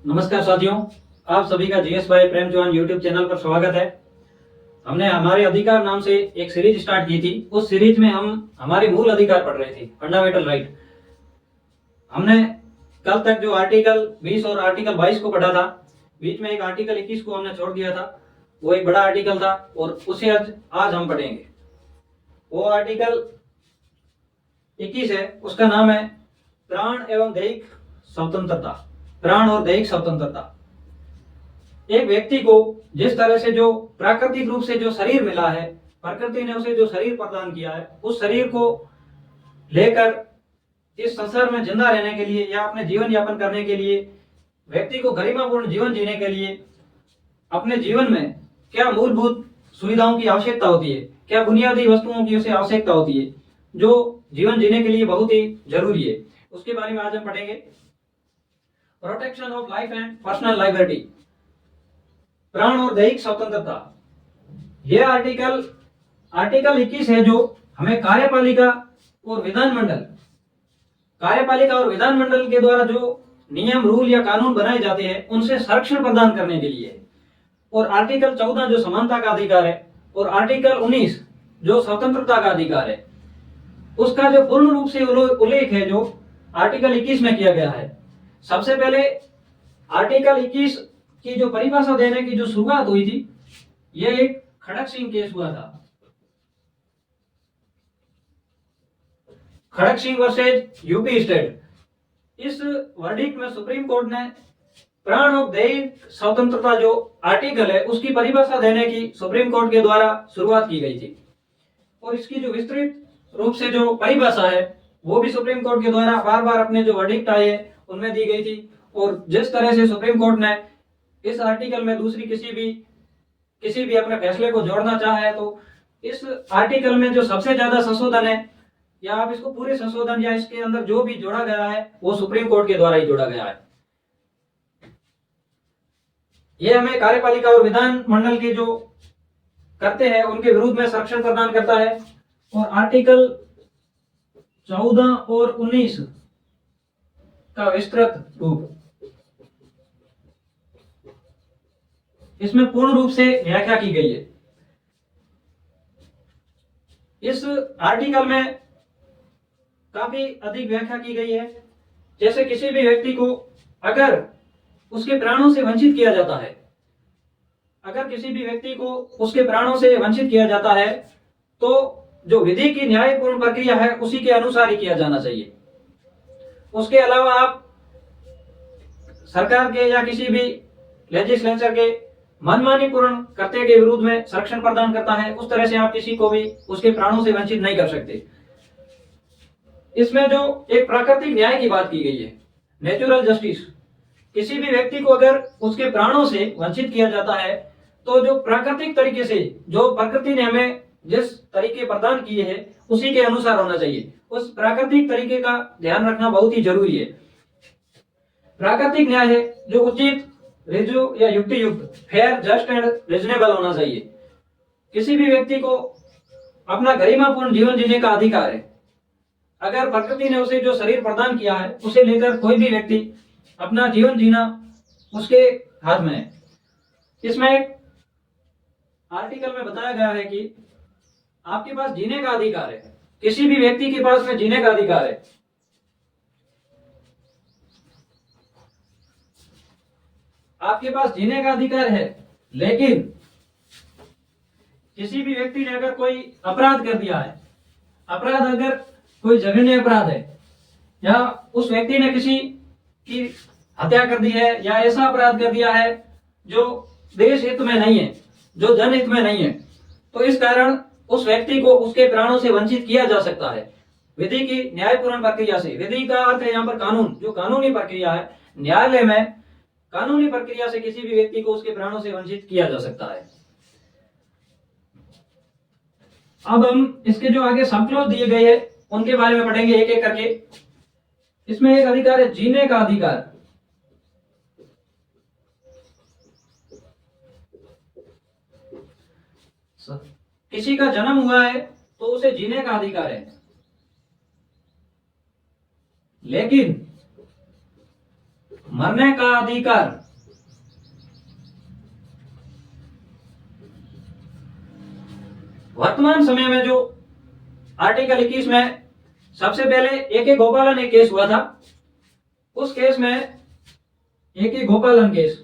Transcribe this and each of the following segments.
नमस्कार साथियों, आप सभी का जीएस भाई प्रेम चौहान यूट्यूब चैनल पर स्वागत है। हमने हमारे अधिकार नाम से एक सीरीज स्टार्ट की थी। उस सीरीज में हम हमारे मूल अधिकार पढ़ रहे थे, फंडामेंटल राइट। हमने कल तक जो आर्टिकल 20 और आर्टिकल 22 को पढ़ा था, बीच में एक आर्टिकल 21 को हमने छोड़ दिया था। वो एक बड़ा आर्टिकल था और उसे आज हम पढ़ेंगे। वो आर्टिकल 21 है, उसका नाम है प्राण एवं दैहिक स्वतंत्रता। प्राण और दैहिक स्वतंत्रता। एक व्यक्ति को जिस तरह से जो प्राकृतिक रूप से जो शरीर मिला है, प्रकृति ने उसे जो शरीर प्रदान किया है, उस शरीर को लेकर इस संसार में जिंदा रहने के लिए या अपने जीवन यापन करने के लिए, व्यक्ति को गरिमापूर्ण जीवन जीने के लिए अपने जीवन में क्या मूलभूत सुविधाओं की आवश्यकता होती है, क्या बुनियादी वस्तुओं की उसे आवश्यकता होती है जो जीवन जीने के लिए बहुत ही जरूरी है, उसके बारे में आज हम पढ़ेंगे। Protection of life and personal liberty, प्राण और दैहिक स्वतंत्रता। यह आर्टिकल 21 है जो हमें कार्यपालिका और विधानमंडल के द्वारा जो नियम, रूल या कानून बनाए जाते हैं उनसे संरक्षण प्रदान करने के लिए है। और आर्टिकल 14 जो समानता का अधिकार है और आर्टिकल 19 जो स्वतंत्रता का अधिकार है, उसका जो पूर्ण रूप से उल्लेख है जो आर्टिकल 21 में किया गया है। सबसे पहले आर्टिकल 21 की जो परिभाषा देने की जो शुरुआत हुई थी, यह एक खड़क सिंह केस हुआ था। खड़क सिंह वर्सेज यूपी स्टेट। इस वर्डिक्ट में सुप्रीम कोर्ट ने प्राण और दैहिक स्वतंत्रता जो आर्टिकल है उसकी परिभाषा देने की सुप्रीम कोर्ट के द्वारा शुरुआत की गई थी। और इसकी जो विस्तृत रूप से जो परिभाषा है वो भी सुप्रीम कोर्ट के द्वारा बार बार अपने जो वर्डिक्ट आए उनमें दी गई थी। और जिस तरह से सुप्रीम कोर्ट ने इस आर्टिकल में दूसरी किसी भी अपने फैसले को जोड़ना चाहा है, तो इस आर्टिकल में जो सबसे ज्यादा संशोधन है, या आप इसको पूरे संशोधन या इसके अंदर जो भी जोड़ा गया है वो सुप्रीम कोर्ट के द्वारा ही जोड़ा गया है। यह हमें कार्यपालिका और विधान मंडल के जो करते हैं उनके विरुद्ध में संरक्षण प्रदान करता है। और आर्टिकल 14 और 19 का विस्तृत रूप, इसमें पूर्ण रूप से व्याख्या की गई है। इस आर्टिकल में काफी अधिक व्याख्या की गई है। जैसे किसी भी व्यक्ति को अगर उसके प्राणों से वंचित किया जाता है, तो जो विधि की न्यायपूर्ण प्रक्रिया है उसी के अनुसार ही किया जाना चाहिए। उसके अलावा आप सरकार के या किसी भी लेजिस्लेचर के मनमानी पूर्ण कर्तव्य के विरुद्ध में संरक्षण प्रदान करता है, उस तरह से आप किसी को भी उसके प्राणों से वंचित नहीं कर सकते। इसमें जो एक प्राकृतिक न्याय की बात की गई है, नेचुरल जस्टिस। किसी भी व्यक्ति को अगर उसके प्राणों से वंचित किया जाता है तो जो प्राकृतिक तरीके से जो प्रकृति ने हमें जिस तरीके प्रदान किए हैं उसी के अनुसार होना चाहिए। उस प्राकृतिक तरीके का ध्यान रखना बहुत ही जरूरी है। प्राकृतिक न्याय है जो उचित, रिजु या युक्ति युक्त, फेयर, जस्ट एंड रीजनेबल होना चाहिए। किसी भी व्यक्ति को अपना गरिमापूर्ण जीवन जीने का अधिकार है। अगर प्रकृति ने उसे जो शरीर प्रदान किया है उसे लेकर कोई भी व्यक्ति अपना जीवन जीना उसके हाथ में है। इसमें एक आर्टिकल में बताया गया है कि आपके पास जीने का अधिकार है। किसी भी व्यक्ति के पास में जीने का अधिकार है। आपके पास जीने का अधिकार है, लेकिन किसी भी व्यक्ति ने अगर कोई अपराध कर दिया है, अपराध अगर कोई जघन्य अपराध है, या उस व्यक्ति ने किसी की हत्या कर दी है या ऐसा अपराध कर दिया है जो देश हित में नहीं है, जो जनहित में नहीं है, तो इस कारण उस व्यक्ति को उसके प्राणों से वंचित किया जा सकता है विधि की न्यायपूर्ण प्रक्रिया से। विधि का अर्थ है यहाँ पर कानून, जो कानूनी प्रक्रिया है। न्यायालय में कानूनी प्रक्रिया से किसी भी व्यक्ति को उसके प्राणों से वंचित किया जा सकता है। अब हम इसके जो आगे सबक्लॉज दिए गए हैं उनके बारे में पढ़ेंगे एक एक करके। इसमें एक अधिकार है जीने का अधिकार। किसी का जन्म हुआ है तो उसे जीने का अधिकार है, लेकिन मरने का अधिकार। वर्तमान समय में जो आर्टिकल 21 में सबसे पहले AK गोपालन एक केस हुआ था, उस केस में AK गोपालन केस,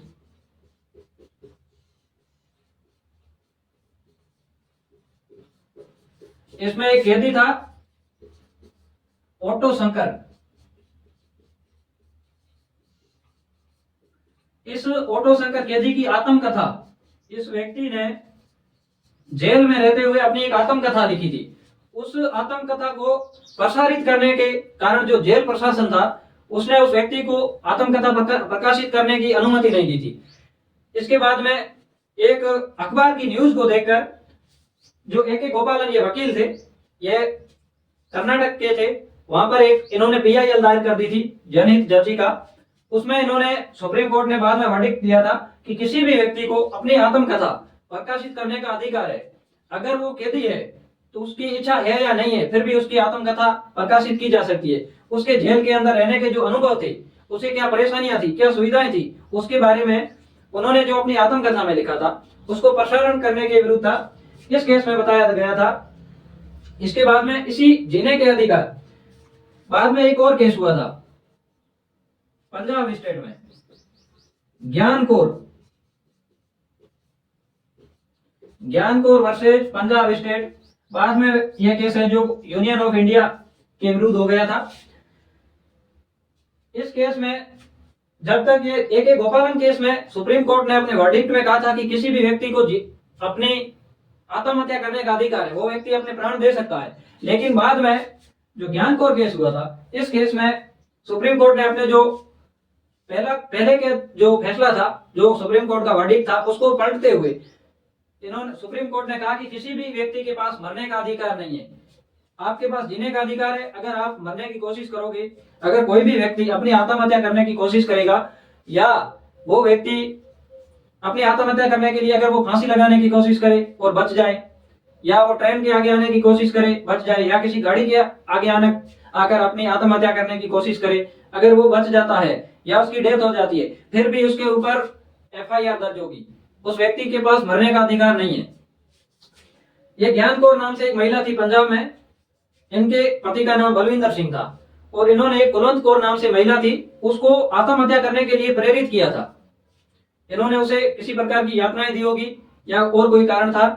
इसमें एक कैदी था ऑटो शंकर। इस ऑटो शंकर कैदी की आत्मकथा, इस व्यक्ति ने जेल में रहते हुए अपनी एक आत्मकथा लिखी थी। उस आत्मकथा को प्रसारित करने के कारण जो जेल प्रशासन था उसने उस व्यक्ति को आत्मकथा प्रकाशित करने की अनुमति नहीं दी थी। इसके बाद में एक अखबार की न्यूज को देखकर जो AK गोपालन ये वकील थे, ये कर्नाटक के थे, वहां पर एक इन्होंने PIL दायर कर दी थी जनहित याचिका। उसमें इन्होंने, सुप्रीम कोर्ट ने बाद में वर्डिक्ट दिया था कि किसी भी व्यक्ति को अपनी आत्मकथा प्रकाशित करने का अधिकार है। अगर वो कैदी है तो उसकी इच्छा है या नहीं है, फिर भी उसकी आत्मकथा प्रकाशित की जा सकती है। उसके जेल के अंदर रहने के जो अनुभव थे, उसे क्या परेशानियां थी, क्या सुविधाएं थी, उसके बारे में उन्होंने जो अपनी आत्मकथा में लिखा था उसको प्रसारण करने के विरुद्ध था। इस केस में बताया गया था। इसके बाद में इसी जीने के अधिकार, बाद में एक और केस हुआ था पंजाब स्टेट में, ज्ञान कौर वर्सेस पंजाब स्टेट। बाद में यह केस है जो यूनियन ऑफ इंडिया के विरुद्ध हो गया था। इस केस में जब तक ये AK गोपालन केस में सुप्रीम कोर्ट ने अपने वर्डिक्ट में कहा था कि किसी भी व्यक्ति को अपनी आत्महत्या करने का अधिकार है, वो व्यक्ति अपने प्राण दे सकता है। लेकिन बाद में जो ज्ञान कौर केस हुआ था, इस केस में सुप्रीम कोर्ट ने अपने जो पहले के जो फैसला था, जो सुप्रीम कोर्ट का वर्डिक्ट था, उसको पलटते हुए इन्होंने, सुप्रीम कोर्ट ने कहा कि किसी भी व्यक्ति के पास मरने का अधिकार नहीं है, आपके पास जीने का अधिकार है। अगर आप मरने की कोशिश करोगे, अगर कोई भी व्यक्ति अपनी आत्महत्या करने की कोशिश करेगा, या वो व्यक्ति अपनी आत्महत्या करने के लिए अगर वो फांसी लगाने की कोशिश करे और बच जाए, या वो ट्रेन के आगे आने की कोशिश करे, बच जाए, या किसी गाड़ी के आगे आकर अपनी आत्महत्या करने की कोशिश करे, अगर वो बच जाता है या उसकी डेथ हो जाती है, फिर भी उसके ऊपर FIR दर्ज होगी। उस व्यक्ति के पास मरने का अधिकार नहीं है। ये ज्ञान कौर नाम से एक महिला थी पंजाब में, इनके पति का नाम बलविंदर सिंह था, और इन्होंने एक कुलवंत कौर नाम से महिला थी, उसको आत्महत्या करने के लिए प्रेरित किया था। इन्होंने उसे किसी प्रकार की यातनाएं दी होगी या और कोई कारण था,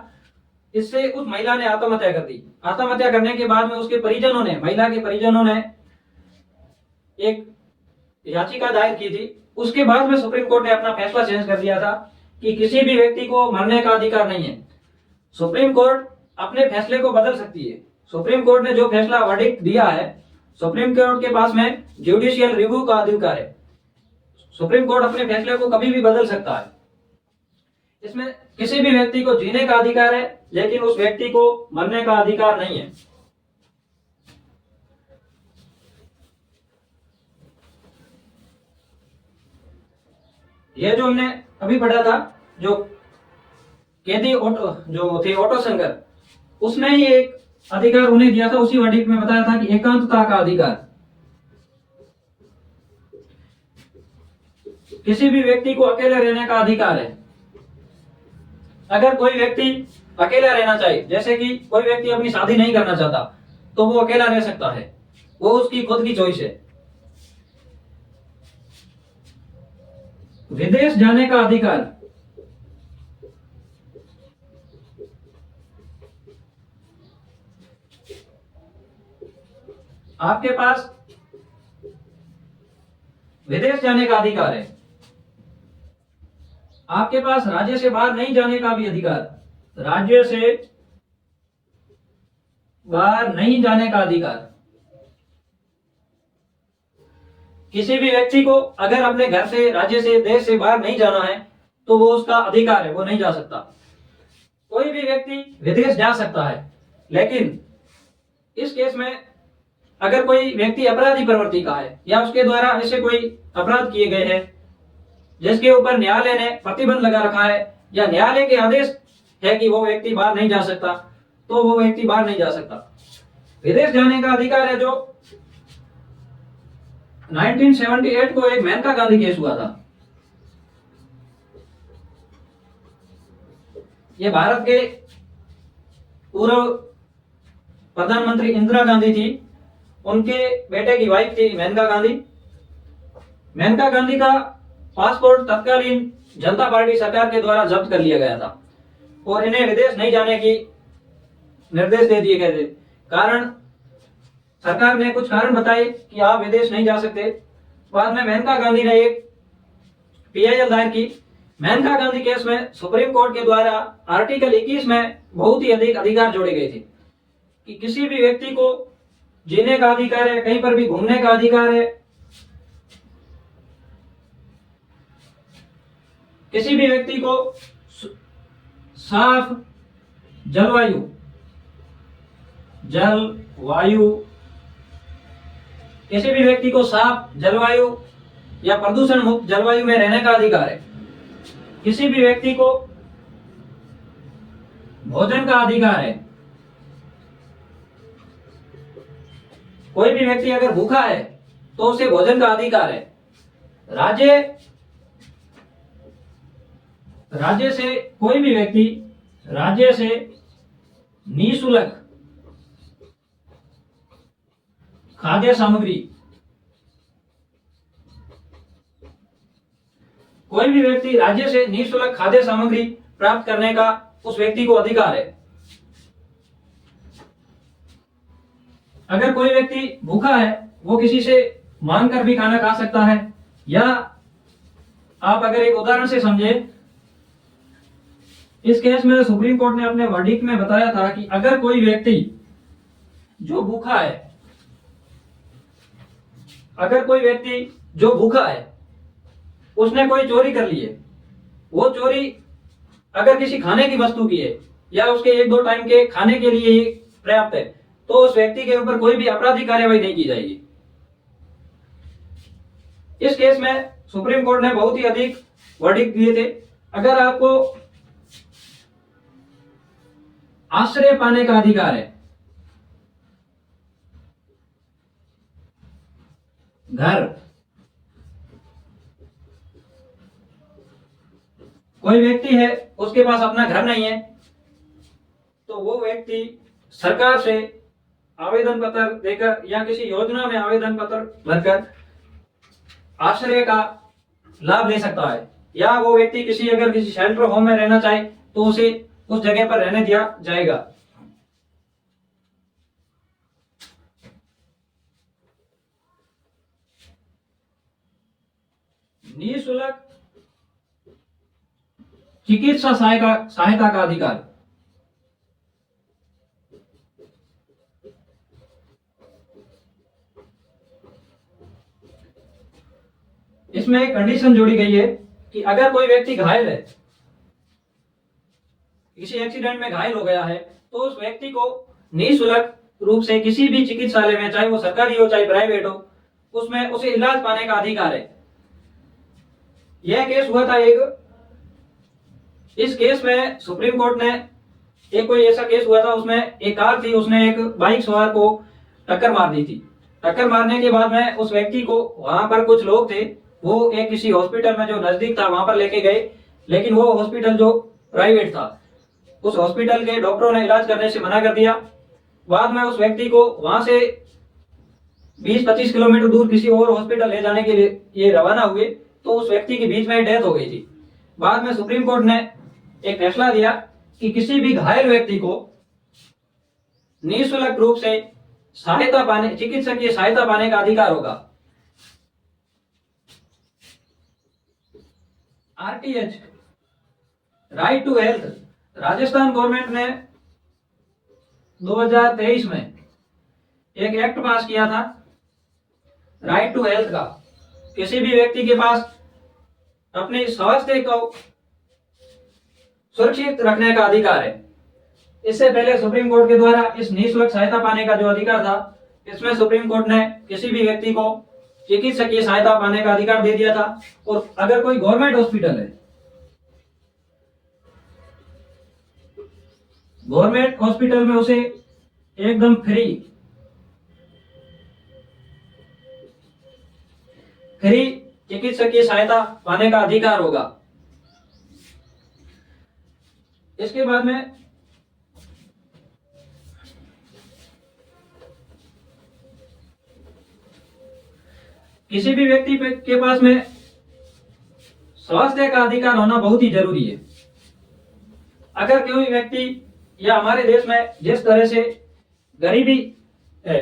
इससे उस महिला ने आत्महत्या कर दी। आत्महत्या करने के बाद में उसके परिजनों ने, महिला के परिजनों ने एक याचिका दायर की थी। उसके बाद में सुप्रीम कोर्ट ने अपना फैसला चेंज कर दिया था कि किसी भी व्यक्ति को मरने का अधिकार नहीं है। सुप्रीम कोर्ट अपने फैसले को बदल सकती है। सुप्रीम कोर्ट ने जो फैसला वर्डिक्ट दिया है, सुप्रीम कोर्ट के पास में जुडिशियल रिव्यू का अधिकार है। सुप्रीम कोर्ट अपने फैसले को कभी भी बदल सकता है। इसमें किसी भी व्यक्ति को जीने का अधिकार है, लेकिन उस व्यक्ति को मरने का अधिकार नहीं है। यह जो हमने अभी पढ़ा था, जो कैदी जो थे ऑटो शंकर, उसमें ही एक अधिकार उन्हें दिया था। उसी वर्डिक्ट में बताया था कि एकांतता का अधिकार, किसी भी व्यक्ति को अकेले रहने का अधिकार है। अगर कोई व्यक्ति अकेला रहना चाहे, जैसे कि कोई व्यक्ति अपनी शादी नहीं करना चाहता, तो वो अकेला रह सकता है, वो उसकी खुद की चॉइस है। विदेश जाने का अधिकार, आपके पास विदेश जाने का अधिकार है। आपके पास राज्य से बाहर नहीं जाने का भी अधिकार, राज्य से बाहर नहीं जाने का अधिकार। किसी भी व्यक्ति को अगर अपने घर से, राज्य से, देश से बाहर नहीं जाना है तो वो उसका अधिकार है, वो नहीं जा सकता। कोई भी व्यक्ति विदेश जा सकता है, लेकिन इस केस में अगर कोई व्यक्ति अपराधी प्रवृत्ति का है या उसके द्वारा ऐसे कोई अपराध किए गए हैं जिसके ऊपर न्यायालय ने प्रतिबंध लगा रखा है, या न्यायालय के आदेश है कि वो व्यक्ति बाहर नहीं जा सकता, तो वो व्यक्ति बाहर नहीं जा सकता। विदेश जाने का अधिकार है जो 1978 को एक मेनका गांधी केस हुआ था। ये भारत के पूर्व प्रधानमंत्री इंदिरा गांधी थी, उनके बेटे की वाइफ थी मेनका गांधी। मेनका गांधी का पासपोर्ट तत्कालीन जनता पार्टी सरकार के द्वारा जब्त कर लिया गया था और इन्हें विदेश नहीं जाने की निर्देश दे दिए गए थे। कारण सरकार ने कुछ कारण बताए कि आप विदेश नहीं जा सकते। बाद में मेनका गांधी ने एक पीआईएल दायर की। मेनका गांधी केस में सुप्रीम कोर्ट के द्वारा आर्टिकल 21 में बहुत ही अधिक अधिकार जोड़े गए थे कि किसी भी व्यक्ति को जीने का अधिकार है, कहीं पर भी घूमने का अधिकार है, किसी भी व्यक्ति को साफ जलवायु किसी भी व्यक्ति को साफ जलवायु या प्रदूषण मुक्त जलवायु में रहने का अधिकार है। किसी भी व्यक्ति को भोजन का अधिकार है। कोई भी व्यक्ति अगर भूखा है तो उसे भोजन का अधिकार है। राज्य से कोई भी व्यक्ति राज्य से निःशुल्क खाद्य सामग्री, कोई भी व्यक्ति राज्य से निःशुल्क खाद्य सामग्री प्राप्त करने का उस व्यक्ति को अधिकार है। अगर कोई व्यक्ति भूखा है वो किसी से मांग कर भी खाना खा सकता है। या आप अगर एक उदाहरण से समझे, इस केस में सुप्रीम कोर्ट ने अपने वर्डिक्ट में बताया था कि अगर कोई व्यक्ति जो भूखा है, उसने कोई चोरी कर ली है, वो चोरी अगर किसी खाने की वस्तु की है या उसके 1-2 टाइम के खाने के लिए ही पर्याप्त है, तो उस व्यक्ति के ऊपर कोई भी आपराधिक कार्यवाही नहीं की जाएगी। इस केस में सुप्रीम कोर्ट ने बहुत ही अधिक वर्डिक्ट दिए थे। अगर आपको आश्रय पाने का अधिकार है, घर, कोई व्यक्ति है उसके पास अपना घर नहीं है, तो वो व्यक्ति सरकार से आवेदन पत्र देकर या किसी योजना में आवेदन पत्र भरकर आश्रय का लाभ ले सकता है। या वो व्यक्ति अगर किसी शेल्टर होम में रहना चाहे तो उसे उस जगह पर रहने दिया जाएगा। निःशुल्क चिकित्सा सहायता का अधिकार, इसमें एक कंडीशन जोड़ी गई है कि अगर कोई व्यक्ति घायल है, किसी एक्सीडेंट में घायल हो गया है, तो उस व्यक्ति को निःशुल्क रूप से किसी भी चिकित्सालय में, चाहे वो सरकारी हो चाहे प्राइवेट हो, उसमें उसे इलाज पाने का अधिकार है। यह केस हुआ था एक, इस केस में सुप्रीम कोर्ट ने कोई ऐसा केस हुआ था, उसमें एक कार थी, उसने एक बाइक सवार को टक्कर मार दी थी। टक्कर मारने के बाद में उस व्यक्ति को, वहां पर कुछ लोग थे, वो किसी हॉस्पिटल में जो नजदीक था वहां पर लेके गए, लेकिन वो हॉस्पिटल जो प्राइवेट था, उस हॉस्पिटल के डॉक्टरों ने इलाज करने से मना कर दिया। बाद में उस व्यक्ति को वहां से 20-25 किलोमीटर दूर किसी और हॉस्पिटल ले जाने के लिए ये रवाना हुए, तो उस व्यक्ति की बीच में डेथ हो गई थी। बाद में सुप्रीम कोर्ट ने एक फैसला दिया कि किसी भी घायल व्यक्ति को निःशुल्क रूप से चिकित्सकीय सहायता पाने का अधिकार होगा। RTH, right to health, Rajasthan government ने 2023 में एक एक्ट पास किया था राइट टू हेल्थ का। किसी भी व्यक्ति के पास अपने स्वास्थ्य को सुरक्षित रखने का अधिकार है। इससे पहले सुप्रीम कोर्ट के द्वारा इस निःशुल्क सहायता पाने का जो अधिकार था, इसमें सुप्रीम कोर्ट ने किसी भी व्यक्ति को चिकित्सकीय सहायता पाने का अधिकार दे दिया था। और अगर कोई गवर्नमेंट हॉस्पिटल है, गवर्नमेंट हॉस्पिटल में उसे एकदम फ्री फ्री चिकित्सकीय सहायता पाने का अधिकार होगा। इसके बाद में किसी भी व्यक्ति के पास में स्वास्थ्य का अधिकार होना बहुत ही जरूरी है। अगर कोई व्यक्ति या हमारे देश में जिस तरह से गरीबी है,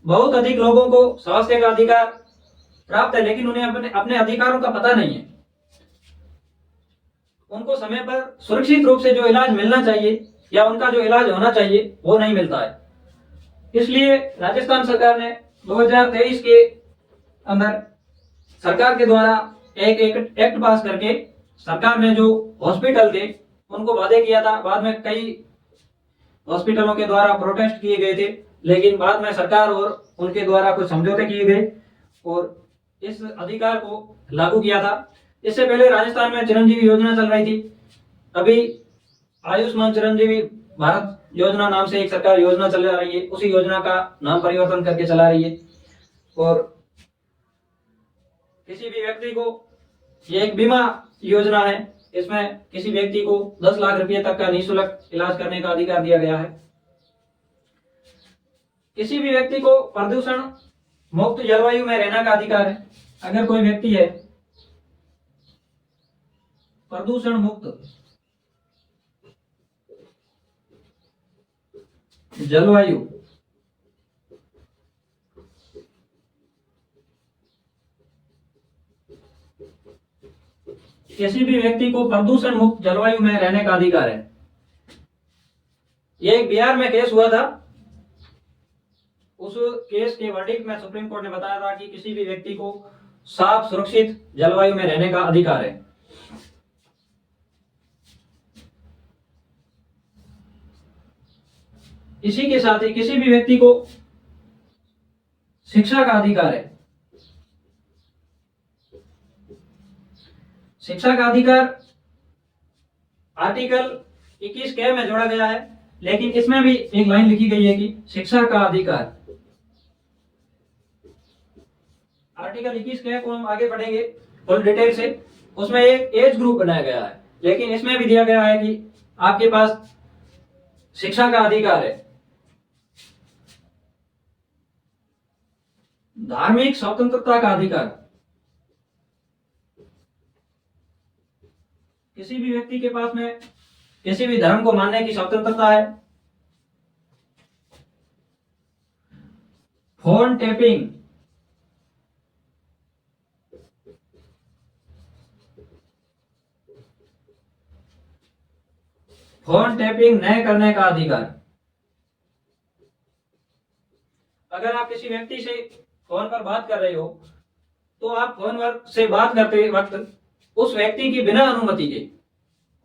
बहुत अधिक लोगों को स्वास्थ्य का अधिकार प्राप्त है, लेकिन उन्हें अपने अपने अधिकारों का पता नहीं है। उनको समय पर सुरक्षित रूप से जो इलाज मिलना चाहिए या उनका जो इलाज होना चाहिए वो नहीं मिलता है। इसलिए राजस्थान सरकार ने 2023 के अंदर सरकार के द्वारा एक एक्ट पास करके सरकार ने जो हॉस्पिटल थे उनको वादे किया था। बाद में कई हॉस्पिटलों के द्वारा प्रोटेस्ट किए गए थे, लेकिन बाद में सरकार और उनके द्वारा कुछ समझौते किए गए और इस अधिकार को लागू किया था। इससे पहले राजस्थान में चिरंजीवी योजना चल रही थी। अभी आयुष्मान चिरंजीवी भारत योजना नाम से एक सरकार योजना चला रही है, उसी योजना का नाम परिवर्तन करके चला रही है। और किसी भी व्यक्ति को, ये एक बीमा योजना है, इसमें किसी व्यक्ति को 10 लाख रुपए तक का निःशुल्क इलाज करने का अधिकार दिया गया है। किसी भी व्यक्ति को प्रदूषण मुक्त जलवायु में रहने का अधिकार है। अगर कोई व्यक्ति है प्रदूषण मुक्त जलवायु किसी भी व्यक्ति को प्रदूषण मुक्त जलवायु में रहने का अधिकार है। यह एक बिहार में केस हुआ था। उस केस के वर्डिक्ट में सुप्रीम कोर्ट ने बताया था कि किसी भी व्यक्ति को साफ सुरक्षित जलवायु में रहने का अधिकार है। इसी के साथ ही किसी भी व्यक्ति को शिक्षा का अधिकार है। शिक्षा का अधिकार आर्टिकल 21 के में जोड़ा गया है, लेकिन इसमें भी एक लाइन लिखी गई है कि शिक्षा का अधिकार। आर्टिकल 21 के को हम आगे पढ़ेंगे फुल डिटेल से। उसमें एक एज ग्रुप बनाया गया है, लेकिन इसमें भी दिया गया है कि आपके पास शिक्षा का अधिकार है। धार्मिक स्वतंत्रता का अधिकार, किसी भी व्यक्ति के पास में किसी भी धर्म को मानने की स्वतंत्रता है। फोन टैपिंग, फोन टैपिंग न करने का अधिकार। अगर आप किसी व्यक्ति से फोन पर बात कर रहे हो तो आप फोन से बात करते वक्त उस व्यक्ति की बिना अनुमति के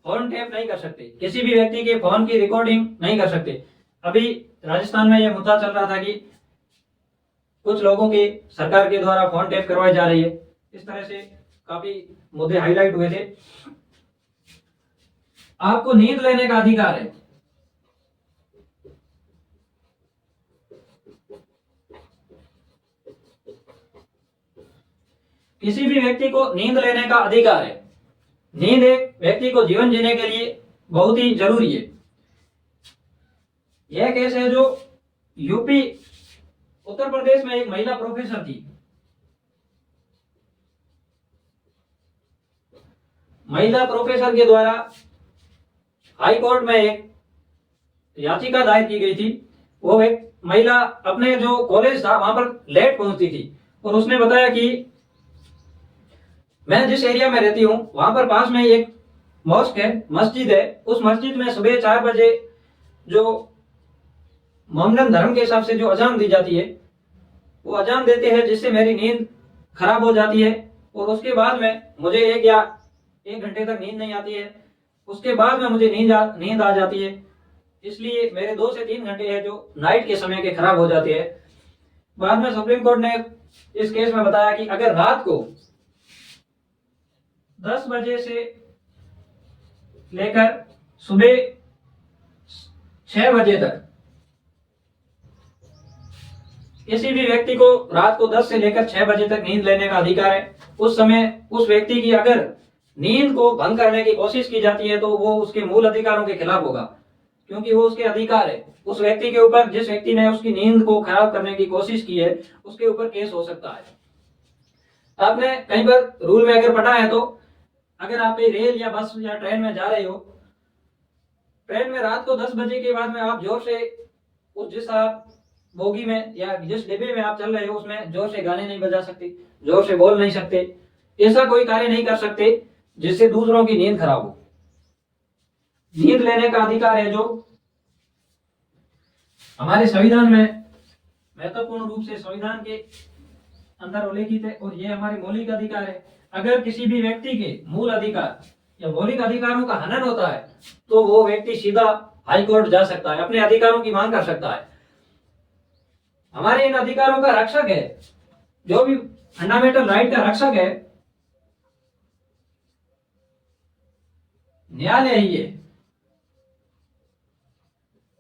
फोन टैप नहीं कर सकते, किसी भी व्यक्ति के फोन की रिकॉर्डिंग नहीं कर सकते। अभी राजस्थान में यह मुद्दा चल रहा था कि कुछ लोगों के सरकार के द्वारा फोन टैप करवाई जा रही है। इस तरह से काफी मुद्दे हाईलाइट हुए थे। आपको नींद लेने का अधिकार है। किसी भी व्यक्ति को नींद लेने का अधिकार है। नींद एक व्यक्ति को जीवन जीने के लिए बहुत ही जरूरी है। यह केस है जो यूपी उत्तर प्रदेश में एक महिला प्रोफेसर थी। महिला प्रोफेसर के द्वारा हाई कोर्ट में एक याचिका दायर की गई थी। वो एक महिला अपने जो कॉलेज था वहां पर लेट पहुंचती थी और उसने बताया कि मैं जिस एरिया में रहती हूँ वहां पर पास में एक मॉस्क है, मस्जिद है। उस मस्जिद में सुबह 4 बजे जो मोहम्मदन धर्म के हिसाब से जो अजान दी जाती है वो अजान देते हैं, जिससे मेरी नींद खराब हो जाती है और उसके बाद में मुझे 1 घंटे तक नींद नहीं आती है। उसके बाद में मुझे नींद आ जाती है। इसलिए मेरे 2 से 3 घंटे है जो नाइट के समय के खराब हो जाते हैं। बाद में सुप्रीम कोर्ट ने इस केस में बताया कि अगर रात को 10 बजे से लेकर सुबह 6 बजे तक किसी भी व्यक्ति को रात को 10 से लेकर 6 बजे तक नींद लेने का अधिकार है। उस समय उस व्यक्ति की अगर नींद को भंग करने की कोशिश की जाती है तो वो उसके मूल अधिकारों के खिलाफ होगा, क्योंकि वो उसके अधिकार है। उस व्यक्ति के ऊपर, जिस व्यक्ति ने उसकी नींद को खराब करने की कोशिश की है, उसके ऊपर केस हो सकता है। आपने कहीं पर रूल में अगर पढ़ा है तो अगर आप रेल या बस या ट्रेन में जा रहे हो, ट्रेन में रात को 10 बजे के बाद में आप जोर से उस जिस आप बोगी में या जिस डिब्बे में आप चल रहे हो उसमें जोर से गाने नहीं बजा सकते, जोर से बोल नहीं सकते, ऐसा कोई कार्य नहीं कर सकते जिससे दूसरों की नींद खराब हो। नींद लेने का अधिकार है जो हमारे संविधान में महत्वपूर्ण रूप से संविधान के अंदर उल्लेखित है और ये हमारे मौलिक अधिकार है। अगर किसी भी व्यक्ति के मूल अधिकार या मौलिक अधिकारों का हनन होता है तो वो व्यक्ति सीधा हाई कोर्ट जा सकता है, अपने अधिकारों की मांग कर सकता है। हमारे इन अधिकारों का रक्षक है, जो भी फंडामेंटल राइट का रक्षक है, न्यायालय ही है।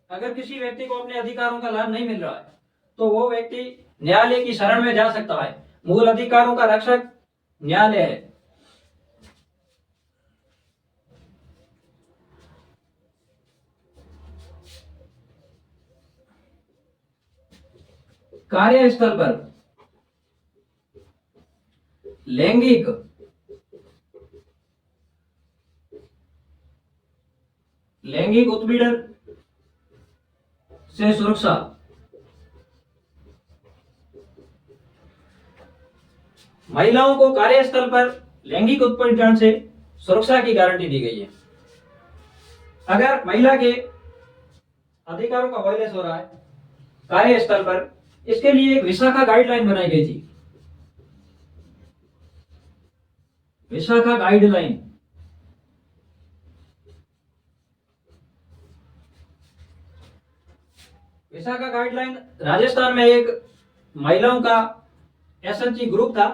अगर किसी व्यक्ति को अपने अधिकारों का लाभ नहीं मिल रहा है तो वो व्यक्ति न्यायालय की शरण में जा सकता है। मूल अधिकारों का रक्षक न्यायालय है। कार्यस्थल पर लैंगिक उत्पीड़न से सुरक्षा। महिलाओं को कार्यस्थल पर लैंगिक उत्पीड़न से सुरक्षा की गारंटी दी गई है। अगर महिला के अधिकारों का वायलेंस हो रहा है कार्यस्थल पर, इसके लिए एक विशाखा गाइडलाइन बनाई गई थी। विशाखा गाइडलाइन राजस्थान में एक महिलाओं का एसएनजी ग्रुप था,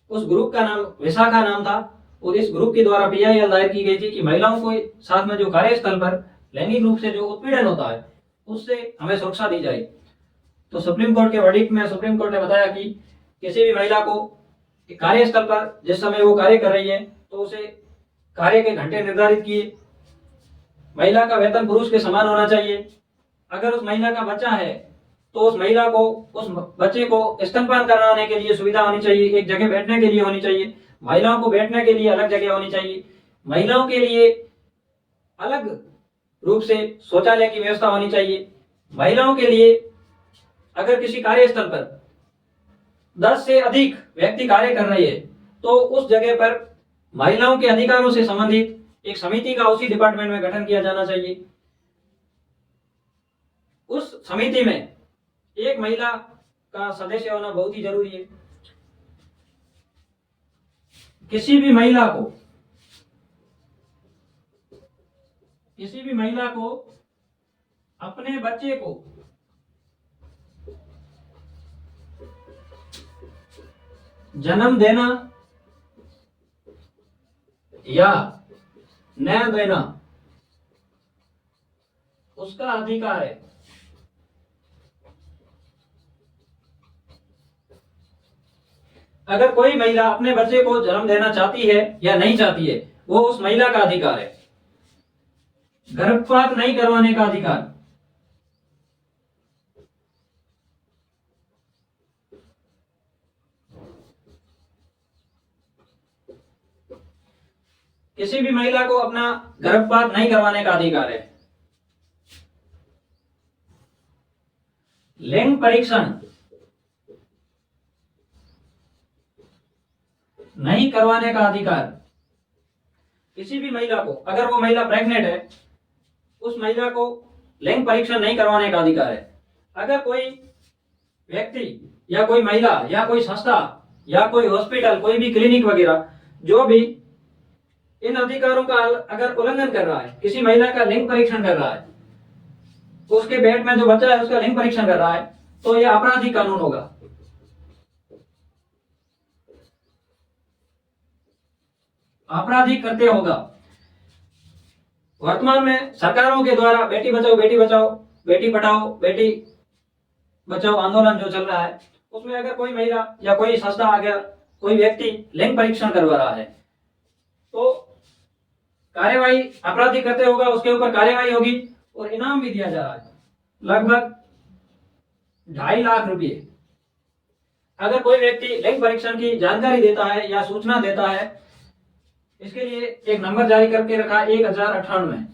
उस ग्रुप का नाम विशाखा नाम था और इस ग्रुप के द्वारा पीआईएल दायर की गई थी कि महिलाओं को साथ में जो कार्यस्थल पर लैंगिक रूप से जो उत्पीड़न होता है उससे हमें सुरक्षा दी जाए। तो सुप्रीम कोर्ट के वर्डिक्ट में सुप्रीम कोर्ट ने बताया कि किसी भी महिला को कार्यस्थल पर जिस समय वो कार्य कर रही है तो उसे कार्य के घंटे निर्धारित किए, महिला का वेतन पुरुष के समान होना चाहिए। अगर उस महिला का बच्चा है तो उस महिला को उस बच्चे को स्तनपान कराने के लिए सुविधा होनी चाहिए, एक जगह बैठने के लिए होनी चाहिए, महिलाओं को बैठने के लिए अलग जगह होनी चाहिए, महिलाओं के लिए अलग रूप से शौचालय की व्यवस्था होनी चाहिए। महिलाओं के लिए अगर किसी कार्यस्थल पर 10 से अधिक व्यक्ति कार्य कर रहे हैं तो उस जगह पर महिलाओं के अधिकारों से संबंधित एक समिति का उसी डिपार्टमेंट में गठन किया जाना चाहिए। उस समिति में एक महिला का सदस्य होना बहुत ही जरूरी है। किसी भी महिला को अपने बच्चे को जन्म देना या न देना उसका अधिकार है। अगर कोई महिला अपने बच्चे को जन्म देना चाहती है या नहीं चाहती है, वो उस महिला का अधिकार है। गर्भपात नहीं करवाने का अधिकार, किसी भी महिला को अपना गर्भपात नहीं करवाने का अधिकार है। लिंग परीक्षण नहीं करवाने का अधिकार, किसी भी महिला को, अगर वो महिला प्रेग्नेंट है, उस महिला को लिंग परीक्षण नहीं करवाने का अधिकार है। अगर कोई व्यक्ति या कोई महिला या कोई संस्था या कोई हॉस्पिटल, कोई भी क्लिनिक वगैरह जो भी इन अधिकारों का अगर उल्लंघन कर रहा है, किसी महिला का लिंग परीक्षण कर रहा है, उसके पेट में जो बच्चा है उसका लिंग परीक्षण कर रहा है, तो यह आपराधिक कानून होगा। आपराधिक कृत्य होगा। वर्तमान में सरकारों के द्वारा बेटी बचाओ, बेटी पढ़ाओ, बेटी बचाओ आंदोलन जो चल रहा है, उसमें अगर कोई महिला या कोई संस्था आ गया, कोई व्यक्ति लिंग परीक्षण करवा रहा है, तो कार्यवाही अपराधी करते होगा, उसके ऊपर कार्यवाही होगी और इनाम भी दिया जा रहा है लगभग 2.5 लाख रुपए। अगर कोई व्यक्ति लिंग परीक्षण की जानकारी देता है या सूचना देता है, इसके लिए एक नंबर जारी करके रखा 1098।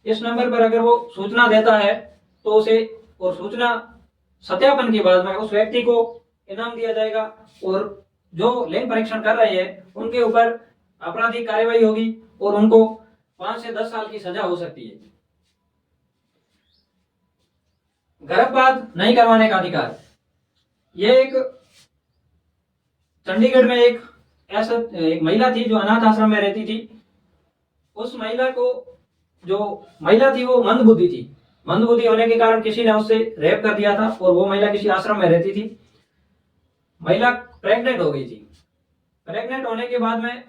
इस नंबर पर अगर वो सूचना देता है तो उसे और सूचना सत्यापन के बाद में उस व्यक्ति को इनाम दिया जाएगा और जो लिंग परीक्षण कर रहे हैं उनके ऊपर आपराधिक कार्यवाही होगी और उनको 5 से 10 साल की सजा हो सकती है। गर्भपात नहीं करवाने का अधिकार, यह एक चंडीगढ़ में एक महिला थी जो अनाथ आश्रम में रहती थी। उस महिला को, जो महिला थी वो मंदबुद्धि थी, मंदबुद्धि होने के कारण किसी ने उससे रेप कर दिया था और वो महिला किसी आश्रम में रहती थी। महिला प्रेग्नेंट हो गई थी। प्रेग्नेंट होने के बाद में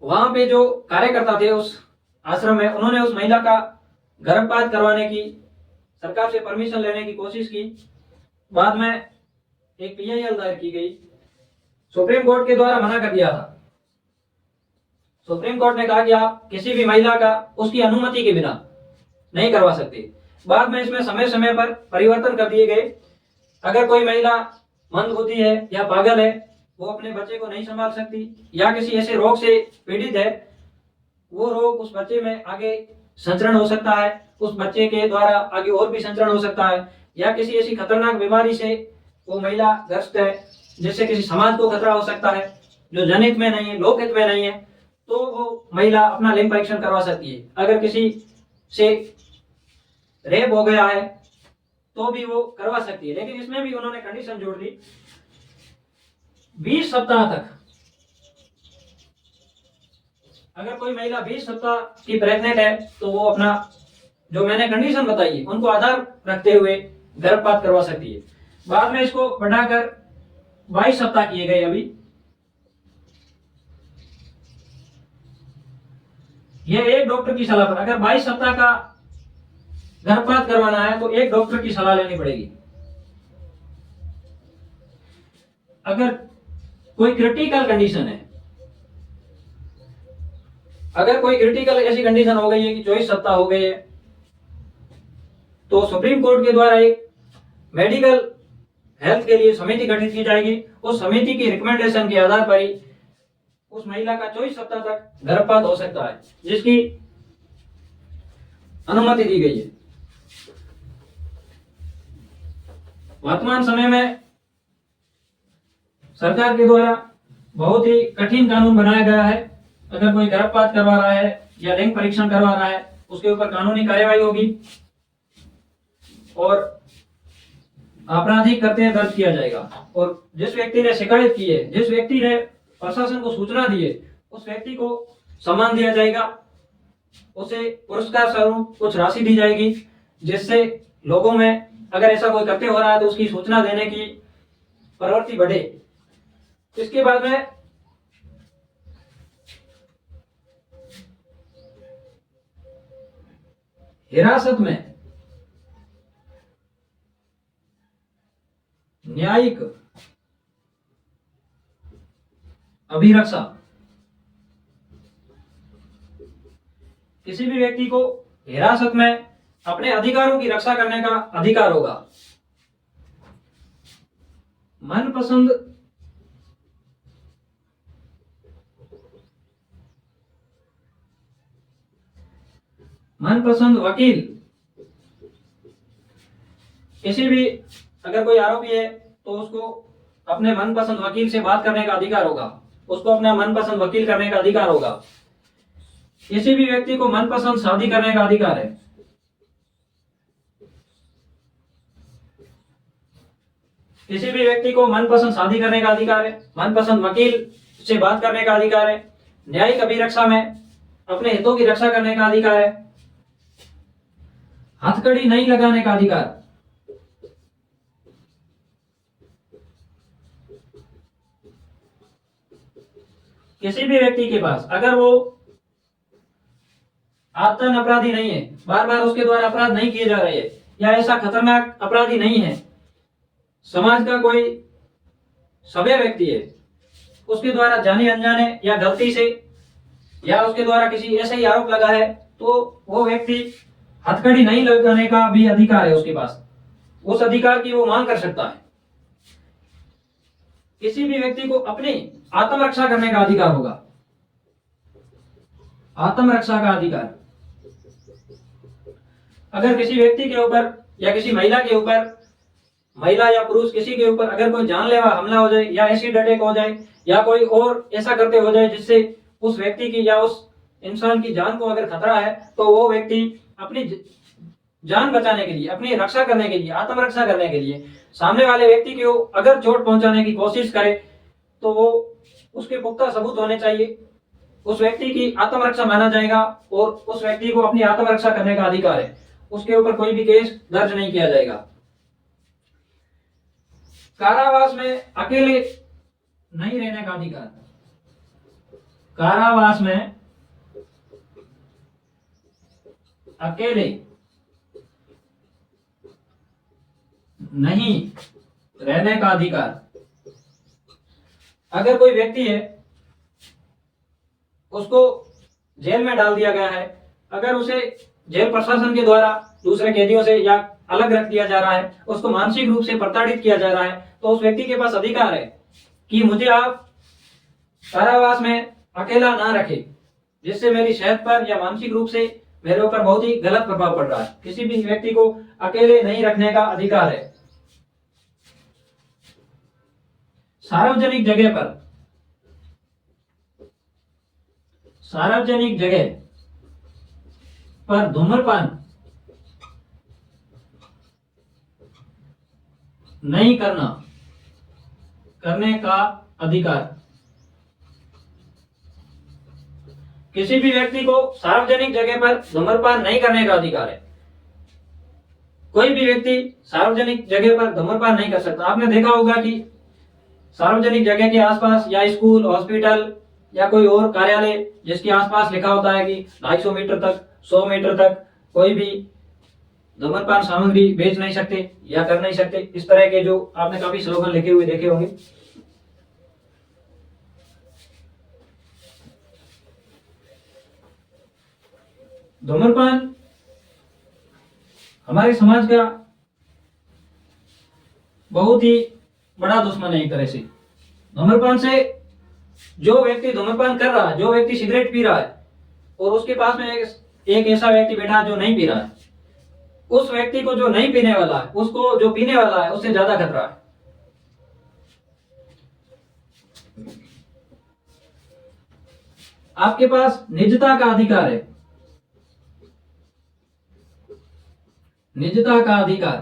वहां पे जो कार्यकर्ता थे उस आश्रम में, उन्होंने उस महिला का गर्भपात करवाने की, सरकार से परमिशन लेने की कोशिश की। बाद में एक पीआईएल दायर की गई, सुप्रीम कोर्ट के द्वारा मना कर दिया था। सुप्रीम कोर्ट ने कहा कि आप किसी भी महिला का उसकी अनुमति के बिना नहीं करवा सकते। बाद में इसमें समय समय पर परिवर्तन कर दिए गए। अगर कोई महिला मंदबुद्धि है या पागल है, वो अपने बच्चे को नहीं संभाल सकती या किसी ऐसे रोग से पीड़ित है, वो रोग उस बच्चे में आगे संचरण हो सकता है, उस बच्चे के द्वारा आगे और भी संचरण हो सकता है, या किसी ऐसी खतरनाक बीमारी से वो महिला ग्रस्त है जिससे किसी समाज को खतरा हो सकता है, जो जनहित में नहीं है, लोकहित में नहीं है, तो वो महिला अपना लिंग परीक्षण करवा सकती है। अगर किसी से रेप हो गया है तो भी वो करवा सकती है। लेकिन इसमें भी उन्होंने कंडीशन जोड़ दी, 20 सप्ताह तक, अगर कोई महिला 20 सप्ताह की प्रेग्नेंट है तो वो अपना, जो मैंने कंडीशन बताई है उनको आधार रखते हुए गर्भपात करवा सकती है। बाद में इसको बढ़ाकर 22 सप्ताह किए गए। अभी ये एक डॉक्टर की सलाह पर, अगर 22 सप्ताह का गर्भपात करवाना है तो एक डॉक्टर की सलाह लेनी पड़ेगी। अगर कोई क्रिटिकल कंडीशन है, अगर कोई क्रिटिकल ऐसी कंडीशन हो गई है कि 24 सप्ताह हो गए हैं, तो सुप्रीम कोर्ट के द्वारा एक मेडिकल हेल्थ के लिए समिति गठित की जाएगी। उस समिति की रिकमेंडेशन के आधार पर ही उस महिला का 24 सप्ताह तक गर्भपात हो सकता है, जिसकी अनुमति दी गई है। वर्तमान समय में सरकार के द्वारा बहुत ही कठिन कानून बनाया गया है। अगर कोई गर्भपात करवा रहा है या लिंग परीक्षण करवा रहा है, उसके ऊपर कानूनी कार्यवाही होगी और आपराधिक कृत्य दर्ज किया जाएगा। और जिस व्यक्ति ने शिकायत की है, जिस व्यक्ति ने प्रशासन को सूचना दी है, उस व्यक्ति को सम्मान दिया जाएगा, उसे पुरस्कार स्वरूप कुछ राशि दी जाएगी, जिससे लोगों में अगर ऐसा कोई कृत्य हो रहा है तो उसकी सूचना देने की प्रवृत्ति बढ़े। इसके बाद में हिरासत में न्यायिक अभिरक्षा, किसी भी व्यक्ति को हिरासत में अपने अधिकारों की रक्षा करने का अधिकार होगा। मनपसंद वकील, किसी भी, अगर कोई आरोपी है तो उसको अपने मनपसंद वकील से बात करने का अधिकार होगा, उसको अपना मनपसंद वकील करने का अधिकार होगा। किसी भी व्यक्ति को मनपसंद शादी करने का अधिकार है। किसी भी व्यक्ति को मनपसंद शादी करने का अधिकार है, मनपसंद वकील से बात करने का अधिकार है, न्यायिक अभिरक्षा में अपने हितों की रक्षा करने का अधिकार है, हथकड़ी नहीं लगाने का अधिकार। किसी भी व्यक्ति के पास अगर वो आतन अपराधी नहीं है, बार बार उसके द्वारा अपराध नहीं किए जा रहे हैं, या ऐसा खतरनाक अपराधी नहीं है, समाज का कोई सभ्य व्यक्ति है, उसके द्वारा जाने अनजाने या गलती से या उसके द्वारा किसी ऐसा ही आरोप लगा है, तो वो व्यक्ति हथकड़ी नहीं लगाने का भी अधिकार है उसके पास, उस अधिकार की वो मांग कर सकता है। किसी भी व्यक्ति को अपनी आत्मरक्षा करने का अधिकार होगा, आत्मरक्षा का अधिकार। अगर किसी व्यक्ति के ऊपर या किसी महिला के ऊपर, महिला या पुरुष किसी के ऊपर अगर कोई जानलेवा हमला हो जाए या एसिड अटैक हो जाए या कोई और ऐसा करते हो जाए जिससे उस व्यक्ति की या उस इंसान की जान को अगर खतरा है, तो वो व्यक्ति अपनी जान बचाने के लिए, अपनी रक्षा करने के लिए, आत्मरक्षा करने के लिए सामने वाले व्यक्ति को अगर चोट पहुंचाने की कोशिश करे, तो वो उसके पुख्ता सबूत होने चाहिए, उस व्यक्ति की आत्मरक्षा माना जाएगा और उस व्यक्ति को अपनी आत्मरक्षा करने का अधिकार है, उसके ऊपर कोई भी केस दर्ज नहीं किया जाएगा। कारावास में अकेले नहीं रहने का अधिकार, कारावास में अकेले नहीं रहने का अधिकार। अगर कोई व्यक्ति है, उसको जेल में डाल दिया गया है, अगर उसे जेल प्रशासन के द्वारा दूसरे कैदियों से या अलग रख दिया जा रहा है, उसको मानसिक रूप से प्रताड़ित किया जा रहा है, तो उस व्यक्ति के पास अधिकार है कि मुझे आप कारावास में अकेला ना रखें, जिससे मेरी सेहत पर या मानसिक रूप से मेरे ऊपर बहुत ही गलत प्रभाव पड़ रहा है। किसी भी व्यक्ति को अकेले नहीं रखने का अधिकार है। सार्वजनिक जगह पर, सार्वजनिक जगह पर धूम्रपान नहीं करने का अधिकार। किसी भी व्यक्ति को सार्वजनिक जगह पर धूम्रपान नहीं करने का अधिकार है। कोई भी व्यक्ति सार्वजनिक जगह पर धूम्रपान नहीं कर सकता। आपने देखा होगा कि सार्वजनिक जगह के आसपास या स्कूल, हॉस्पिटल या कोई और कार्यालय जिसके आसपास लिखा होता है कि 250 मीटर तक, 100 मीटर तक कोई भी धूम्रपान सामग्री बेच नहीं सकते या कर नहीं सकते। इस तरह के जो आपने काफी स्लोगन लिखे हुए देखे होंगे। धूम्रपान हमारे समाज का बहुत ही बड़ा दुश्मन है एक तरह से। धूम्रपान से जो व्यक्ति धूम्रपान कर रहा है, जो व्यक्ति सिगरेट पी रहा है और उसके पास में एक ऐसा व्यक्ति बैठा है जो नहीं पी रहा है, उस व्यक्ति को जो नहीं पीने वाला है, उसको जो पीने वाला है उससे ज्यादा खतरा है। आपके पास निजता का अधिकार है, निजता का अधिकार।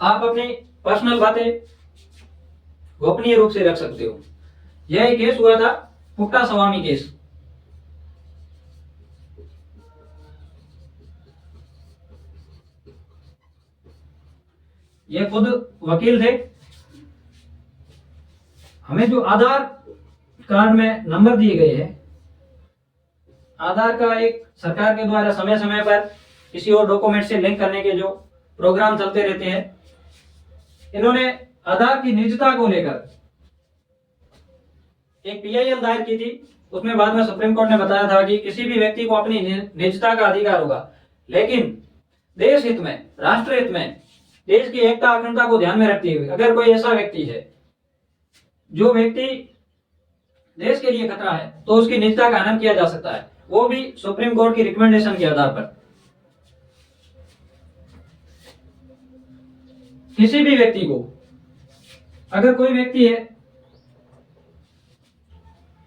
आप अपनी पर्सनल बातें गोपनीय रूप से रख सकते हो। यह एक केस हुआ था, पुट्टा स्वामी केस। ये खुद वकील थे। हमें जो आधार कार्ड में नंबर दिए गए हैं, आधार का एक सरकार के द्वारा समय समय पर किसी और डॉक्यूमेंट से लिंक करने के जो प्रोग्राम चलते रहते हैं, इन्होंने आधार की निजता को लेकर एक पीआईएल दायर की थी। उसमें बाद में सुप्रीम कोर्ट ने बताया था कि किसी भी व्यक्ति को अपनी निजता का अधिकार होगा, लेकिन देश हित में, राष्ट्र हित में, देश की एकता अखंडता को ध्यान में रखते हुए अगर कोई ऐसा व्यक्ति है जो व्यक्ति देश के लिए खतरा है, तो उसकी निजता का हनन किया जा सकता है, वो भी सुप्रीम कोर्ट की रिकमेंडेशन के आधार पर। किसी भी व्यक्ति को, अगर कोई व्यक्ति है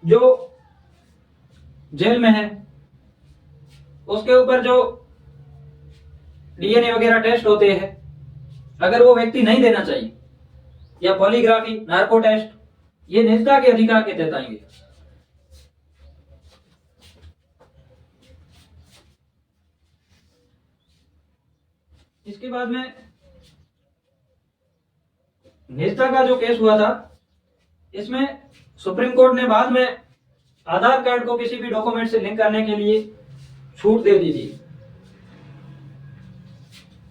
जो जेल में है, उसके ऊपर जो डीएनए वगैरह टेस्ट होते हैं, अगर वो व्यक्ति नहीं देना चाहिए, या पॉलीग्राफी, नार्को टेस्ट, ये निजता के अधिकार के तहत आएंगे। इसके बाद में निजता का जो केस हुआ था, इसमें सुप्रीम कोर्ट ने बाद में आधार कार्ड को किसी भी डॉक्यूमेंट से लिंक करने के लिए छूट दे दीजिए।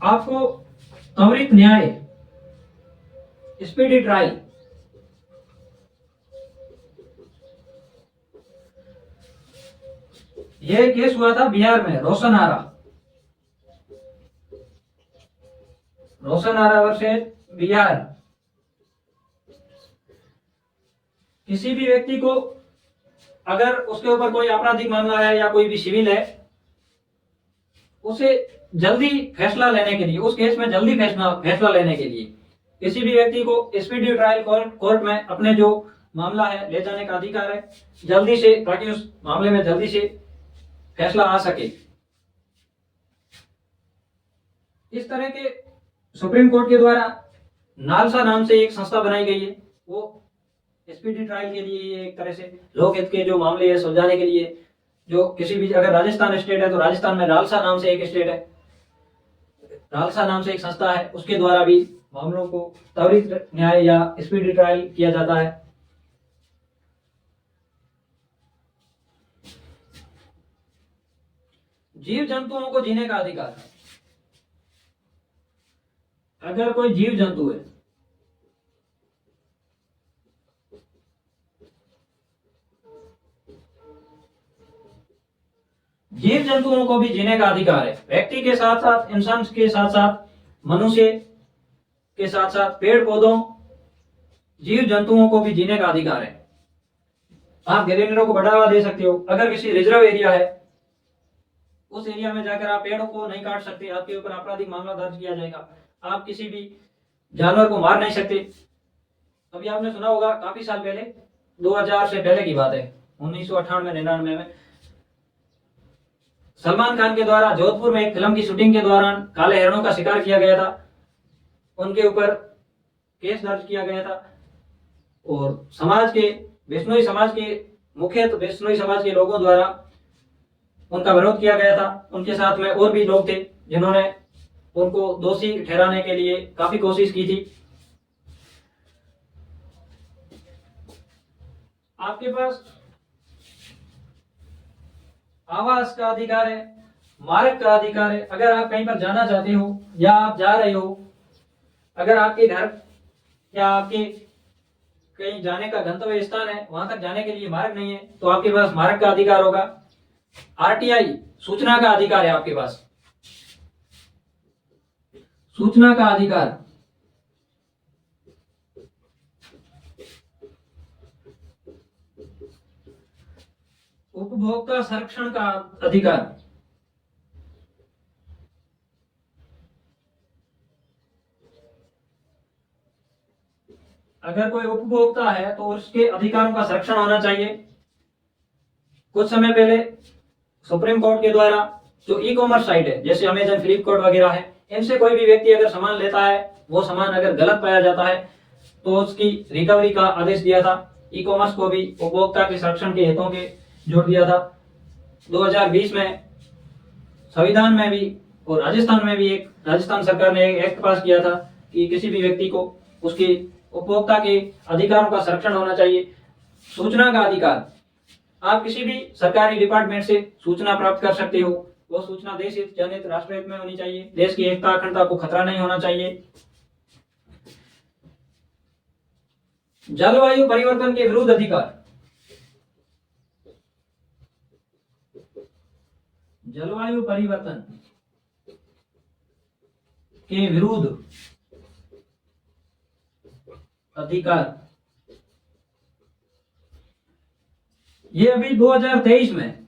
आपको त्वरित न्याय, स्पीडी ट्रायल, यह केस हुआ था बिहार में, रोशन आरा वर्सेस बिहार। किसी भी व्यक्ति को अगर उसके ऊपर कोई आपराधिक मामला है या कोई भी सिविल है, उसे जल्दी फैसला लेने के लिए, उस केस में जल्दी फैसला लेने के लिए किसी भी व्यक्ति को स्पीडी ट्रायल कोर्ट में अपने जो मामला है ले जाने का अधिकार है, जल्दी से, ताकि उस मामले में जल्दी से फैसला आ सके। इस तरह के सुप्रीम कोर्ट के द्वारा नालसा नाम से एक संस्था बनाई गई है, वो स्पीडी ट्रायल के लिए, एक तरह से लोकहित के जो मामले है सुलझाने के लिए, जो किसी भी, अगर राजस्थान स्टेट है तो राजस्थान में नालसा नाम से एक स्टेट है, नालसा नाम से एक संस्था है, उसके द्वारा भी मामलों को त्वरित न्याय या स्पीडी ट्रायल किया जाता है। जीव जंतुओं को जीने का अधिकार। अगर कोई जीव जंतु है, जीव जंतुओं को भी जीने का अधिकार है। व्यक्ति के साथ साथ, इंसान के साथ साथ, मनुष्य के साथ साथ पेड़ पौधों, जीव जंतुओं को भी जीने का अधिकार है। आप ग्रीनरी को बढ़ावा दे सकते हो। अगर किसी रिजर्व एरिया है, उस एरिया में जाकर आप पेड़ों को नहीं काट सकते, आपके ऊपर आपराधिक मामला दर्ज किया जाएगा। आप किसी भी जानवर को मार नहीं सकते। अभी आपने सुना होगा, काफी साल पहले, 2000 से पहले की बात है, 1998-99 में सलमान खान के द्वारा जोधपुर में एक फिल्म की शूटिंग के दौरान काले हिरणों का शिकार किया गया था। उनके ऊपर केस दर्ज किया गया था और समाज के, बिश्नोई समाज के, मुख्यतः बिश्नोई समाज के लोगों द्वारा उनका विरोध किया गया था। उनके साथ में और भी लोग थे जिन्होंने उनको दोषी ठहराने के लिए काफी कोशिश की थी। आपके पास आवास का अधिकार है, मार्ग का अधिकार है। अगर आप कहीं पर जाना चाहते हो या आप जा रहे हो, अगर आपके घर या आपके कहीं जाने का गंतव्य स्थान है, वहां तक जाने के लिए मार्ग नहीं है, तो आपके पास मार्ग का अधिकार होगा। आरटीआई, सूचना का अधिकार है आपके पास, सूचना का अधिकार। उपभोक्ता संरक्षण का अधिकार। अगर कोई उपभोक्ता है तो उसके अधिकारों का संरक्षण होना चाहिए। कुछ समय पहले सुप्रीम कोर्ट के द्वारा जो ई कॉमर्स साइट है, जैसे अमेजन, फ्लिपकार्ट वगैरह है, इनसे कोई भी व्यक्ति अगर सामान लेता है, वो सामान अगर गलत पाया जाता है तो उसकी रिकवरी का आदेश दिया था। ई कॉमर्स को भी उपभोक्ता के संरक्षण के हितों के जोड़ दिया था। 2020 में संविधान में भी और राजस्थान में भी राजस्थान सरकार ने एक एक्ट पास किया था कि किसी भी व्यक्ति को उसके उपभोक्ता के अधिकारों का संरक्षण होना चाहिए। सूचना का अधिकार, आप किसी भी सरकारी डिपार्टमेंट से सूचना प्राप्त कर सकते हो। वो सूचना देश हित, जनहित, राष्ट्रहित में होनी चाहिए। देश की एकता, अखंडता को खतरा नहीं होना चाहिए। जलवायु परिवर्तन के विरुद्ध अधिकार, जलवायु परिवर्तन के विरुद्ध अधिकार, ये अभी 2023 में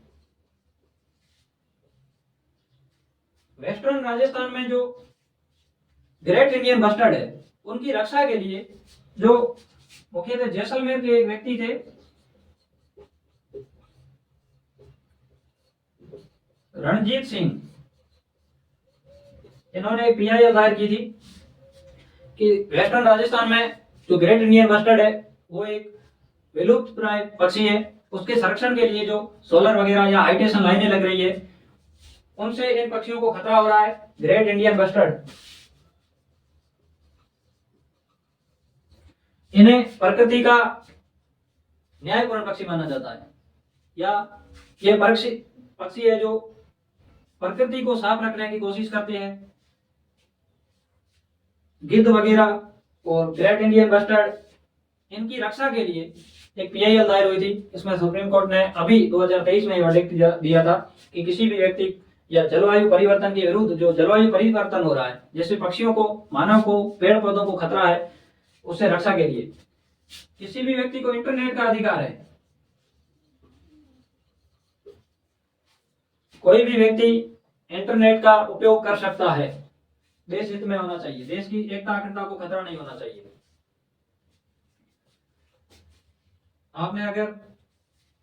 वेस्टर्न राजस्थान में जो ग्रेट इंडियन बस्टर्ड है, उनकी रक्षा के लिए जो मुख्यतः जैसलमेर के एक व्यक्ति थे, रणजीत सिंह, इन्होंने पीआईएल दायर की थी कि वेस्टर्न राजस्थान में जो ग्रेट इंडियन बस्टर्ड है, वो एक विलुप्त प्राय पक्षी है। उसके संरक्षण के लिए जो सोलर वगैरह या हाईटेंशन लाइनें लग रही है, उनसे इन पक्षियों को खतरा हो रहा है। ग्रेट इंडियन बस्टर्ड, इन्हें प्रकृति का न्यायपूर्ण पक्षी माना जाता है। या ये पक्षी पक्षी है जो प्रकृति को साफ रखने की कोशिश करते हैं। गिद्ध वगैरह और ग्रेट इंडियन बस्टर्ड, इनकी रक्षा के लिए एक पीआईएल दायर हुई थी। इसमें सुप्रीम कोर्ट ने अभी 2023 में वर्डिक्ट दिया था कि किसी भी व्यक्ति या जलवायु परिवर्तन के विरुद्ध, जो जलवायु परिवर्तन हो रहा है, जैसे पक्षियों को, मानव को, पेड़ पौधों को खतरा है, उससे रक्षा के लिए किसी भी व्यक्ति को इंटरनेट का अधिकार है। कोई भी व्यक्ति इंटरनेट का उपयोग कर सकता है। देश हित में होना चाहिए, देश की एकता अखंडता को खतरा नहीं होना चाहिए। आपने अगर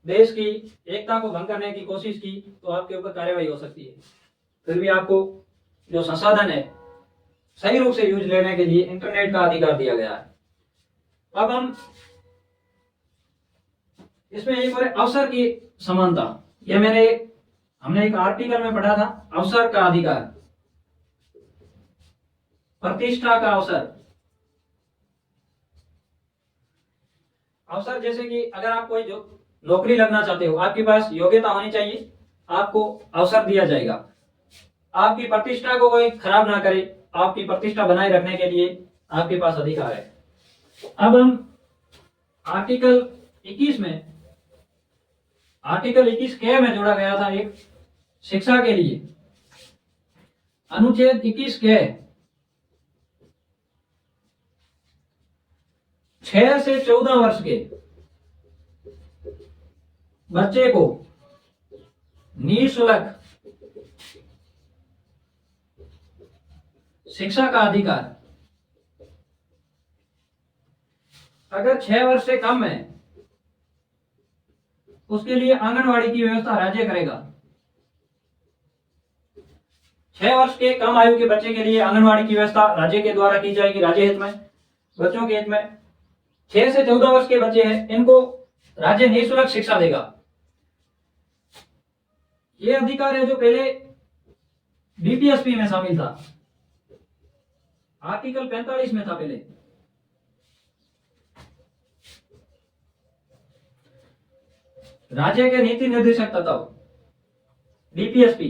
देश की एकता को भंग करने की कोशिश की तो आपके ऊपर कार्रवाई हो सकती है। फिर भी आपको जो संसाधन है सही रूप से यूज लेने के लिए इंटरनेट का अधिकार दिया गया है। अब हम इसमें एक और अवसर की समानता, यह हमने एक आर्टिकल में पढ़ा था, अवसर का अधिकार, प्रतिष्ठा का अवसर। अवसर जैसे कि अगर आप कोई जो नौकरी लगना चाहते हो, आपके पास योग्यता होनी चाहिए, आपको अवसर दिया जाएगा। आपकी प्रतिष्ठा को कोई खराब ना करे, आपकी प्रतिष्ठा बनाए रखने के लिए आपके पास अधिकार है। अब हम आर्टिकल 21 में, आर्टिकल 21 के में जोड़ा गया था एक शिक्षा के लिए, अनुच्छेद 21 के 6 से 14 वर्ष के बच्चे को निःशुल्क शिक्षा का अधिकार। अगर 6 वर्ष से कम है उसके लिए आंगनवाड़ी की व्यवस्था राज्य करेगा। 6 वर्ष के कम आयु के बच्चे के लिए आंगनवाड़ी की व्यवस्था राज्य के द्वारा की जाएगी, राज्य हित में, बच्चों के हित में। 6 से 14 वर्ष के बच्चे हैं, इनको राज्य निःशुल्क शिक्षा देगा। ये अधिकार है जो पहले बीपीएसपी में शामिल था, आर्टिकल 45 में था पहले। राज्य के नीति निर्देशक तत्व, डीपीएसपी,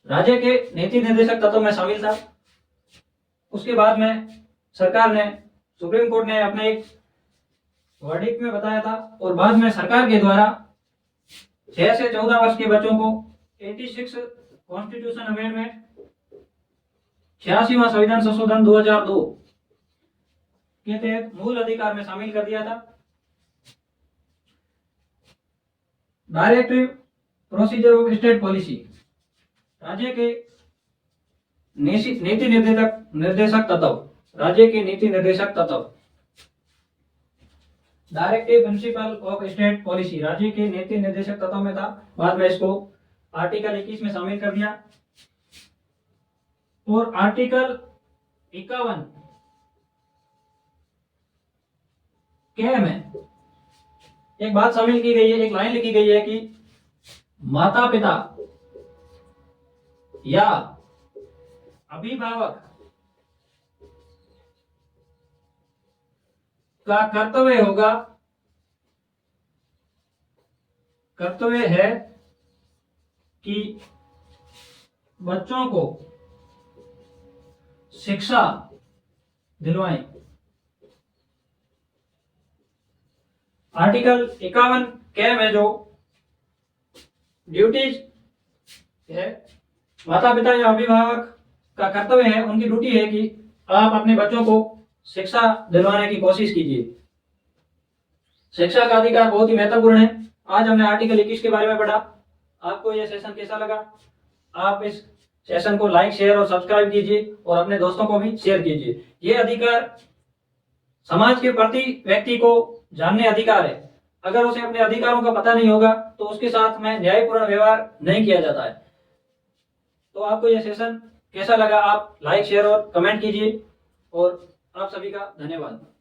राज्य के नीति निर्देशक तत्व में शामिल था। उसके बाद में सरकार ने, सुप्रीम कोर्ट ने अपने एक वर्डिक्ट में बताया था, और बाद में सरकार के द्वारा 6 से 14 वर्ष के बच्चों को 86 कॉन्स्टिट्यूशन अमेंडमेंट, 86वां संविधान संशोधन 2002 के तहत मूल अधिकार में शामिल कर दिया था। Directive procedure of state policy, राज्य के नीति निर्देशक तत्व, राज्य के नीति निर्देशक तत्व, directive principle of state policy राज्य के नीति निर्देशक तत्व में था। बाद में इसको आर्टिकल 21 में शामिल कर दिया। और आर्टिकल 51 के में एक बात शामिल की गई है, एक लाइन लिखी गई है कि माता पिता या अभिभावक का कर्तव्य है कि बच्चों को शिक्षा दिलवाएं। आर्टिकल 51 के में जो ड्यूटीज है, माता पिता या अभिभावक का कर्तव्य है, उनकी ड्यूटी है कि आप अपने बच्चों को शिक्षा दिलवाने की कोशिश कीजिए। शिक्षा का अधिकार बहुत ही महत्वपूर्ण है। आज हमने आर्टिकल 21 के बारे में पढ़ा। आपको यह सेशन कैसा लगा? आप इस सेशन को लाइक, शेयर और सब्सक्राइब कीजिए और अपने दोस्तों को भी शेयर कीजिए। ये अधिकार समाज के प्रति व्यक्ति को जानने अधिकार है। अगर उसे अपने अधिकारों का पता नहीं होगा तो उसके साथ में न्यायपूर्ण व्यवहार नहीं किया जाता है। तो आपको यह सेशन कैसा लगा? आप लाइक, शेयर और कमेंट कीजिए और आप सभी का धन्यवाद।